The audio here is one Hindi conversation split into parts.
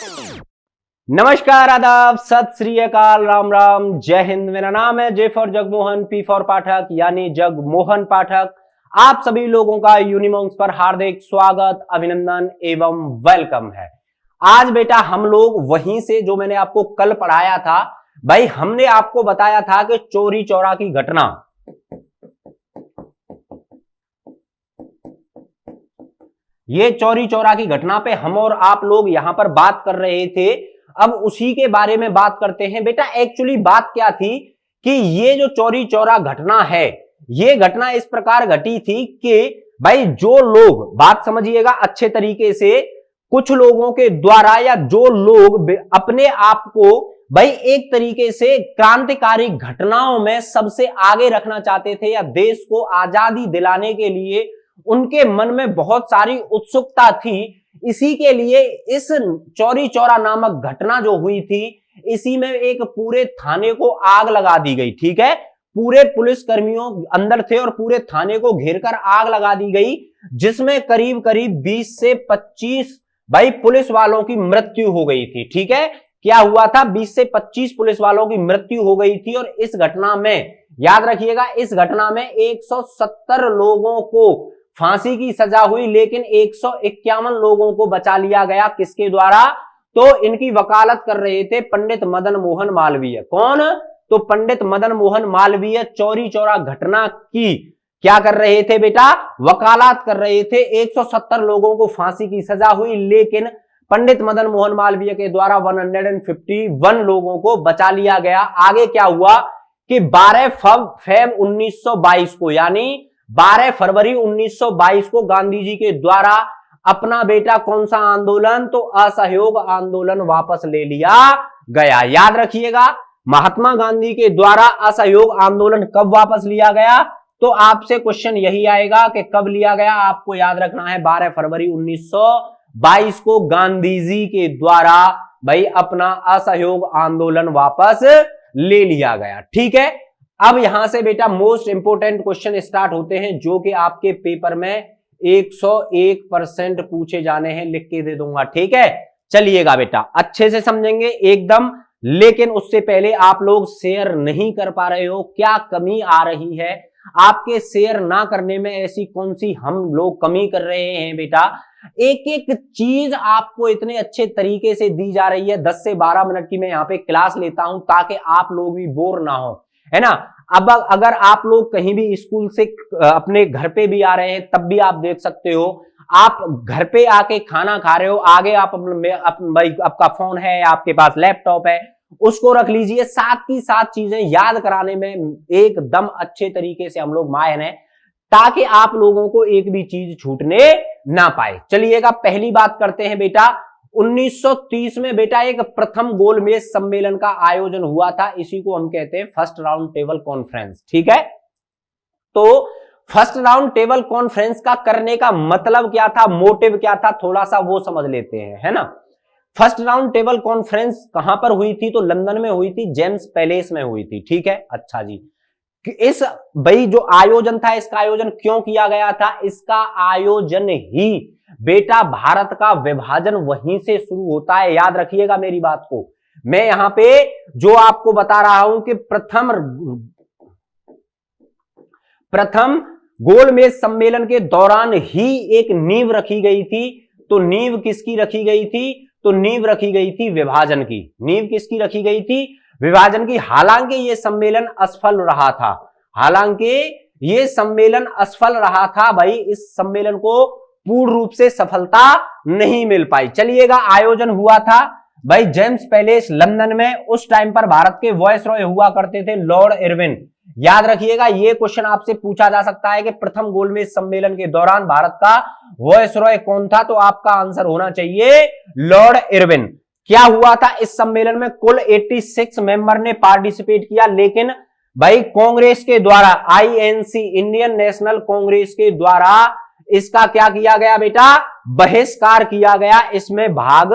नमस्कार, आदाब, सत श्री अकाल, राम राम, जय हिंद। मेरा नाम है J for Jagmohan, P for Pathak यानी जगमोहन पाठक। आप सभी लोगों का यूनिमॉन्क्स पर हार्दिक स्वागत, अभिनंदन एवं वेलकम है। आज बेटा हम लोग वहीं से जो मैंने आपको कल पढ़ाया था, भाई हमने आपको बताया था कि चौरी चौरा की घटना, ये चौरी चौरा की घटना पे हम और आप लोग यहां पर बात कर रहे थे। अब उसी के बारे में बात करते हैं। बेटा एक्चुअली बात क्या थी कि ये जो चौरी चौरा घटना है, ये घटना इस प्रकार घटी थी कि भाई जो लोग, बात समझिएगा अच्छे तरीके से, कुछ लोगों के द्वारा या जो लोग अपने आप को भाई एक तरीके से क्रांतिकारी घटनाओं में सबसे आगे रखना चाहते थे या देश को आजादी दिलाने के लिए उनके मन में बहुत सारी उत्सुकता थी, इसी के लिए इस चौरी चौरा नामक घटना जो हुई थी, इसी में एक पूरे थाने को आग लगा दी गई। ठीक है, पूरे पुलिस कर्मियों अंदर थे और पूरे थाने को घेरकर आग लगा दी गई, जिसमें करीब करीब 20 से 25 भाई पुलिस वालों की मृत्यु हो गई थी। ठीक है, क्या हुआ था, 20 से 25 पुलिस वालों की मृत्यु हो गई थी। और इस घटना में याद रखिएगा, इस घटना में 170 लोगों को फांसी की सजा हुई, लेकिन 151 लोगों को बचा लिया गया। किसके द्वारा? तो इनकी वकालत कर रहे थे पंडित मदन मोहन मालवीय। कौन? तो पंडित मदन मोहन मालवीय चौरी चौरा घटना की क्या कर रहे थे बेटा? वकालत कर रहे थे। 170 लोगों को फांसी की सजा हुई, लेकिन पंडित मदन मोहन मालवीय के द्वारा 151 लोगों को बचा लिया गया। आगे क्या हुआ कि 12 फेब 1922 को, यानी 12 फरवरी 1922 को गांधी जी के द्वारा अपना बेटा कौन सा आंदोलन? तो असहयोग आंदोलन वापस ले लिया गया। याद रखिएगा, महात्मा गांधी के द्वारा असहयोग आंदोलन कब वापस लिया गया? तो आपसे क्वेश्चन यही आएगा कि कब लिया गया। आपको याद रखना है 12 फरवरी 1922 को गांधी जी के द्वारा भाई अपना असहयोग आंदोलन वापस ले लिया गया। ठीक है, अब यहां से बेटा मोस्ट इंपोर्टेंट क्वेश्चन स्टार्ट होते हैं, जो कि आपके पेपर में 101% पूछे जाने हैं। लिख के दे दूंगा। ठीक है, चलिएगा बेटा, अच्छे से समझेंगे एकदम। लेकिन उससे पहले आप लोग शेयर नहीं कर पा रहे हो, क्या कमी आ रही है? आपके शेयर ना करने में ऐसी कौन सी हम लोग कमी कर रहे हैं बेटा? एक एक चीज आपको इतने अच्छे तरीके से दी जा रही है। 10 से 12 मिनट की मैं यहाँ पे क्लास लेता हूं ताकि आप लोग भी बोर ना हो, है ना। अब अगर आप लोग कहीं भी स्कूल से अपने घर पे भी आ रहे हैं, तब भी आप देख सकते हो, आप घर पे आके खाना खा रहे हो, आगे आप आपका फोन है, आपके पास लैपटॉप है, उसको रख लीजिए। साथ ही साथ चीजें याद कराने में एकदम अच्छे तरीके से हम लोग माहिर हैं, ताकि आप लोगों को एक भी चीज छूटने ना पाए। चलिएगा, पहली बात करते हैं बेटा। 1930 में बेटा एक प्रथम गोलमेज सम्मेलन का आयोजन हुआ था। इसी को हम कहते हैं फर्स्ट राउंड टेबल कॉन्फ्रेंस। ठीक है, तो फर्स्ट राउंड टेबल कॉन्फ्रेंस का करने का मतलब क्या था, मोटिव क्या था, थोड़ा सा वो समझ लेते हैं, है ना। फर्स्ट राउंड टेबल कॉन्फ्रेंस कहां पर हुई थी? तो लंदन में हुई थी, जेम्स पैलेस में हुई थी। ठीक है, अच्छा जी, इस भाई जो आयोजन था, इसका आयोजन क्यों किया गया था? इसका आयोजन ही बेटा, भारत का विभाजन वहीं से शुरू होता है। याद रखिएगा मेरी बात को। मैं यहां पे जो आपको बता रहा हूं कि प्रथम गोलमेज सम्मेलन के दौरान ही एक नींव रखी गई थी। तो नींव किसकी रखी गई थी? तो नींव रखी गई थी विभाजन की। नींव किसकी रखी गई थी? विभाजन की। हालांकि यह सम्मेलन असफल रहा था। हालांकि यह सम्मेलन असफल रहा था भाई, इस सम्मेलन को पूर्ण रूप से सफलता नहीं मिल पाई। चलिएगा, आयोजन हुआ था भाई जेम्स पैलेस लंदन में। उस टाइम पर भारत के वॉयसरॉय हुआ करते थे लॉर्ड इरविन। याद रखिएगा, यह क्वेश्चन आपसे पूछा जा सकता है कि प्रथम गोलमेज सम्मेलन के दौरान भारत का वॉयसरॉय कौन था? तो आपका आंसर होना चाहिए लॉर्ड इरविन। क्या हुआ था इस सम्मेलन में? कुल 86 मेंबर ने पार्टिसिपेट किया, लेकिन भाई कांग्रेस के द्वारा, INC इंडियन नेशनल कांग्रेस के द्वारा इसका क्या किया गया बेटा? बहिष्कार किया गया, इसमें भाग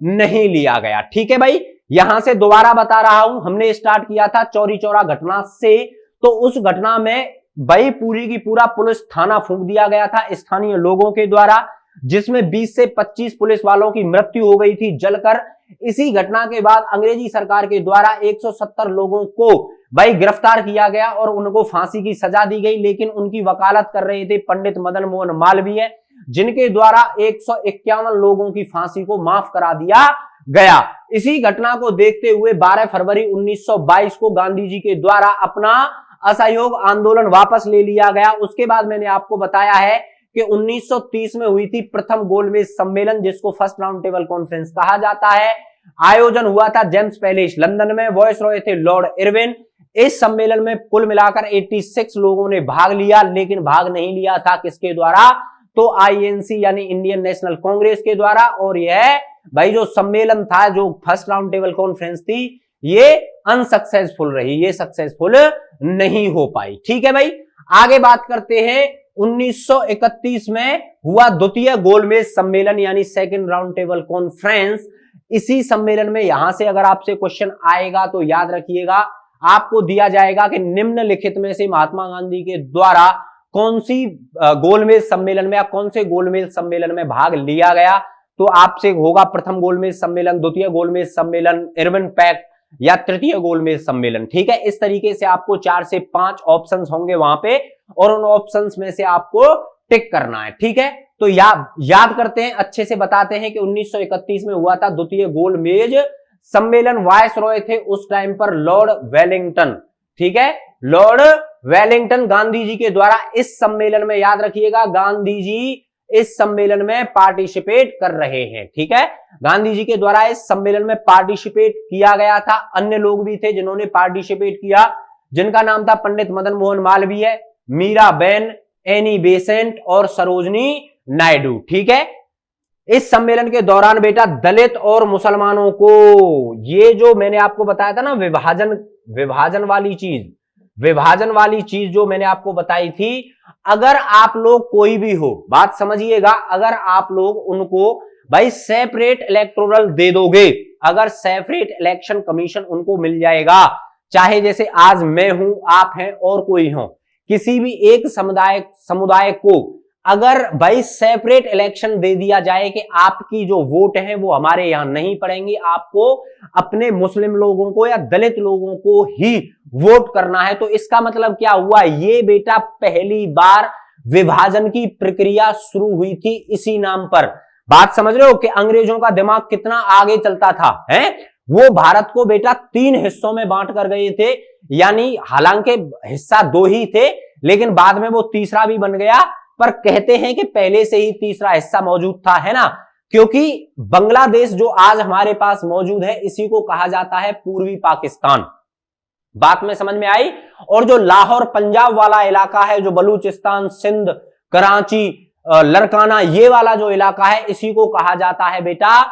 नहीं लिया गया। ठीक है भाई, यहां से दोबारा बता रहा हूं, हमने स्टार्ट किया था चौरी चौरा घटना से। तो उस घटना में भाई पूरी की पूरा पुलिस थाना फूंक दिया गया था स्थानीय लोगों के द्वारा। जिसमें 20 से 25 पुलिस वालों की मृत्यु हो गई थी जलकर। इसी घटना के बाद अंग्रेजी सरकार के द्वारा 170 लोगों को भाई गिरफ्तार किया गया और उनको फांसी की सजा दी गई, लेकिन उनकी वकालत कर रहे थे पंडित मदन मोहन मालवीय, जिनके द्वारा 151 लोगों की फांसी को माफ करा दिया गया। इसी घटना को देखते हुए 12 फरवरी 1922 को गांधी जी के द्वारा अपना असहयोग आंदोलन वापस ले लिया गया। उसके बाद मैंने आपको बताया है कि 1930 में हुई थी प्रथम गोलमेज सम्मेलन, जिसको फर्स्ट राउंड टेबल कॉन्फ्रेंस कहा जाता है। आयोजन हुआ था जेम्स पैलेस लंदन में, वॉइस रॉय थे लॉर्ड इरविन। इस सम्मेलन में कुल मिलाकर 86 लोगों ने भाग लिया, लेकिन भाग नहीं लिया था किसके द्वारा, तो आईएनसी यानी इंडियन नेशनल कांग्रेस के द्वारा। और यह भाई जो सम्मेलन था, जो फर्स्ट राउंड टेबल कॉन्फ्रेंस थी, ये अनसक्सेसफुल रही, ये सक्सेसफुल नहीं हो पाई। ठीक है भाई, आगे बात करते हैं। 1931 में हुआ द्वितीय गोलमेज सम्मेलन यानी सेकंड राउंड टेबल कॉन्फ्रेंस। इसी सम्मेलन में यहां से अगर आपसे क्वेश्चन आएगा तो याद रखिएगा, आपको दिया जाएगा कि निम्नलिखित में से महात्मा गांधी के द्वारा कौन सी गोलमेज सम्मेलन में या कौन से गोलमेज सम्मेलन में भाग लिया गया। तो आपसे होगा प्रथम गोलमेज सम्मेलन, द्वितीय गोलमेज सम्मेलन, इरविन पैक्ट या तृतीय गोलमेज सम्मेलन। ठीक है, इस तरीके से आपको 4 से 5 ऑप्शंस होंगे वहां पे और उन ऑप्शंस में से आपको टिक करना है। ठीक है, तो याद करते हैं, अच्छे से बताते हैं कि 1931 में हुआ था द्वितीय गोलमेज सम्मेलन। वायस रॉय थे उस टाइम पर लॉर्ड वेलिंगटन। ठीक है, लॉर्ड वेलिंगटन गांधी जी के द्वारा इस सम्मेलन में, याद रखिएगा, गांधी जी इस सम्मेलन में पार्टिसिपेट कर रहे हैं। ठीक है, गांधी जी के द्वारा इस सम्मेलन में पार्टिसिपेट किया गया था। अन्य लोग भी थे जिन्होंने पार्टिसिपेट किया, जिनका नाम था पंडित मदन मोहन मालवीय, मीराबेन, एनी बेसेंट और सरोजनी नायडू। ठीक है, इस सम्मेलन के दौरान बेटा दलित और मुसलमानों को, ये जो मैंने आपको बताया था ना विभाजन वाली चीज जो मैंने आपको बताई थी, अगर आप लोग कोई भी हो, बात समझिएगा, अगर आप लोग उनको भाई सेपरेट इलेक्टोरल दे दोगे, अगर सेपरेट इलेक्शन कमीशन उनको मिल जाएगा, चाहे जैसे आज मैं हूं, आप हैं और कोई हो, किसी भी एक समुदाय को अगर भाई सेपरेट इलेक्शन दे दिया जाए कि आपकी जो वोट है वो हमारे यहां नहीं पड़ेंगी, आपको अपने मुस्लिम लोगों को या दलित लोगों को ही वोट करना है, तो इसका मतलब क्या हुआ, ये बेटा पहली बार विभाजन की प्रक्रिया शुरू हुई थी इसी नाम पर। बात समझ रहे हो कि अंग्रेजों का दिमाग कितना आगे चलता था, हैं? वो भारत को बेटा 3 हिस्सों में बांट कर गए थे, यानी हालांकि हिस्सा 2 ही थे, लेकिन बाद में वो तीसरा भी बन गया, पर कहते हैं कि पहले से ही तीसरा हिस्सा मौजूद था, है ना, क्योंकि बांग्लादेश जो आज हमारे पास मौजूद है, इसी को कहा जाता है पूर्वी पाकिस्तान। बात में समझ में आई। और जो लाहौर पंजाब वाला इलाका है, जो बलूचिस्तान, सिंध, कराची, लड़काना, ये वाला जो इलाका है, इसी को कहा जाता है बेटा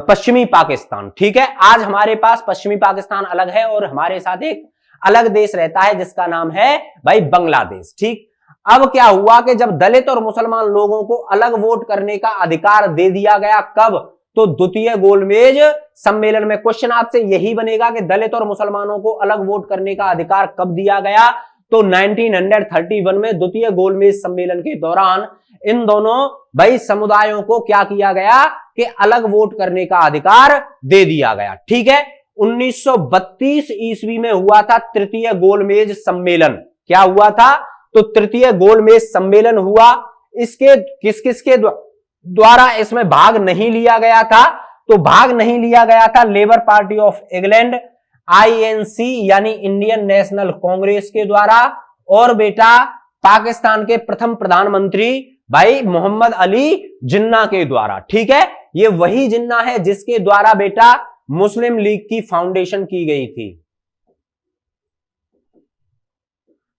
पश्चिमी पाकिस्तान। ठीक है, आज हमारे पास पश्चिमी पाकिस्तान अलग है और हमारे साथ एक अलग देश रहता है जिसका नाम है भाई बांग्लादेश। ठीक, अब क्या हुआ कि जब दलित और मुसलमान लोगों को अलग वोट करने का अधिकार दे दिया गया, कब, तो द्वितीय गोलमेज सम्मेलन में। क्वेश्चन आपसे यही बनेगा कि दलित और मुसलमानों को अलग वोट करने का अधिकार कब दिया गया, तो 1931 में द्वितीय गोलमेज सम्मेलन के दौरान इन दोनों भाई समुदायों को क्या किया गया कि अलग वोट करने का अधिकार दे दिया गया। ठीक है, 1932 ईस्वी में हुआ था तृतीय गोलमेज सम्मेलन। क्या हुआ था, तो तृतीय गोलमेज सम्मेलन हुआ। इसके किस-किसके द्वारा इसमें भाग नहीं लिया गया था, तो भाग नहीं लिया गया था labour party of England, INC यानी इंडियन नेशनल कांग्रेस के द्वारा, और बेटा पाकिस्तान के प्रथम प्रधानमंत्री भाई मोहम्मद अली जिन्ना के द्वारा। ठीक है, ये वही जिन्ना है जिसके द्वारा बेटा मुस्लिम लीग की फाउंडेशन की गई थी,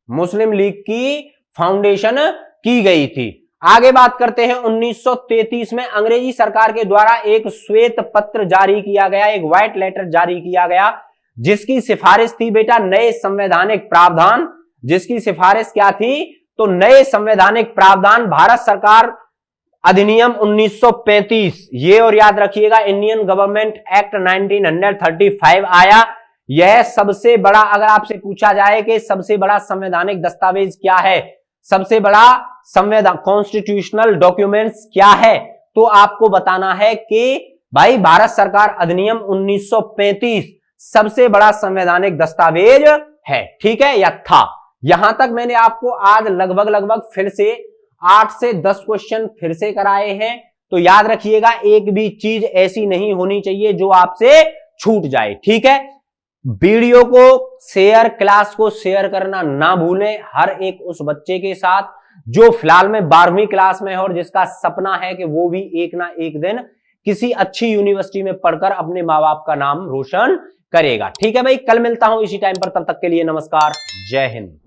मुस्लिम लीग की फाउंडेशन की गई थी। आगे बात करते हैं, 1933 में अंग्रेजी सरकार के द्वारा एक श्वेत पत्र जारी किया गया, एक व्हाइट लेटर जारी किया गया, जिसकी सिफारिश थी बेटा नए संवैधानिक प्रावधान। जिसकी सिफारिश क्या थी, तो नए संवैधानिक प्रावधान, भारत सरकार अधिनियम 1935, ये और याद रखिएगा, इंडियन गवर्नमेंट एक्ट 1935 आया। यह सबसे बड़ा, अगर आपसे पूछा जाए कि सबसे बड़ा संवैधानिक दस्तावेज क्या है, सबसे बड़ा संविधान कॉन्स्टिट्यूशनल डॉक्यूमेंट्स क्या है? तो आपको बताना है कि भाई भारत सरकार अधिनियम 1935 सबसे बड़ा संवैधानिक दस्तावेज है, ठीक है, या था। यहां तक मैंने आपको आज लगभग फिर से 8 से 10 क्वेश्चन फिर से कराए हैं, तो याद रखिएगा एक भी चीज ऐसी नहीं होनी चाहिए जो आपसे छूट जाए, ठीक है। वीडियो को शेयर, क्लास को शेयर करना ना भूलें हर एक उस बच्चे के साथ जो फिलहाल में 12वीं क्लास में है और जिसका सपना है कि वो भी एक ना एक दिन किसी अच्छी यूनिवर्सिटी में पढ़कर अपने माँ बाप का नाम रोशन करेगा, ठीक है भाई। कल मिलता हूं इसी टाइम पर, तब तक के लिए नमस्कार, जय हिंद।